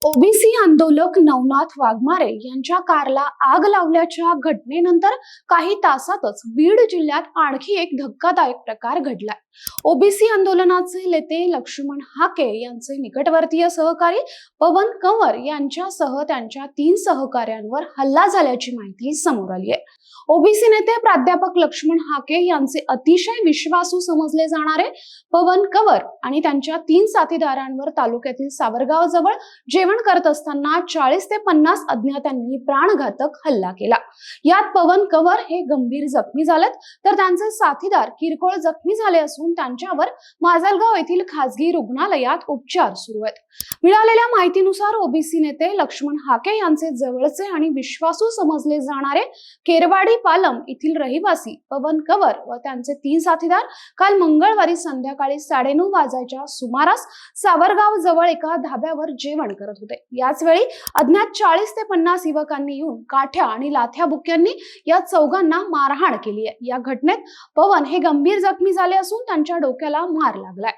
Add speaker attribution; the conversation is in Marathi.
Speaker 1: ओबीसी आंदोलक नवनाथ वाघमारे यांच्या कारला आग लावल्याच्या घटनेनंतर काही तासातच बीड जिल्ह्यात आणखी एक धक्कादायक प्रकार घडलाय। ओबीसी आंदोलनाचे नेते लक्ष्मण हाके यांचे निकटवर्तीय सहकारी पवन कंवर यांच्यासह त्यांच्या 3 सहकाऱ्यांवर हल्ला झाल्याची माहिती समोर आली आहे। ओबीसी नेते प्राध्यापक लक्ष्मण हाके यांचे अतिशय विश्वासू समजले जाणारे पवन कंवर आणि त्यांच्या 3 साथीदारांवर तालुक्यातील सावरगाव जवळ जेवण करत असताना 40 ते 50 अज्ञातांनी प्राणघातक हल्ला केला। यात पवन कंवर हे गंभीर जखमी झालेत, तर त्यांचे साथीदार किरकोळ जखमी झाले असून त्यांच्यावर माजलगाव येथील खासगी रुग्णालयात उपचार सुरू आहेत। मिळालेल्या माहितीनुसार ओबीसी नेते लक्ष्मण हाके यांचे जवळचे आणि विश्वासू समजले जाणारे केरवाडी पालम येथील रहिवासी पवन कंवर व त्यांचे 3 साथीदार काल मंगळवारी संध्याकाळी 9:30 वाजण्याच्या सुमारास सावरगाव जवळ एका धाब्यावर जेवण करत होते। याच वेळी अज्ञात 40 ते 50 युवकांनी येऊन काठ्या आणि लाथ्या बुक्क्यांनी या चौघांना मारहाण केली आहे। या घटनेत पवन हे गंभीर जखमी झाले असून त्यांच्या डोक्याला मार लागलाय।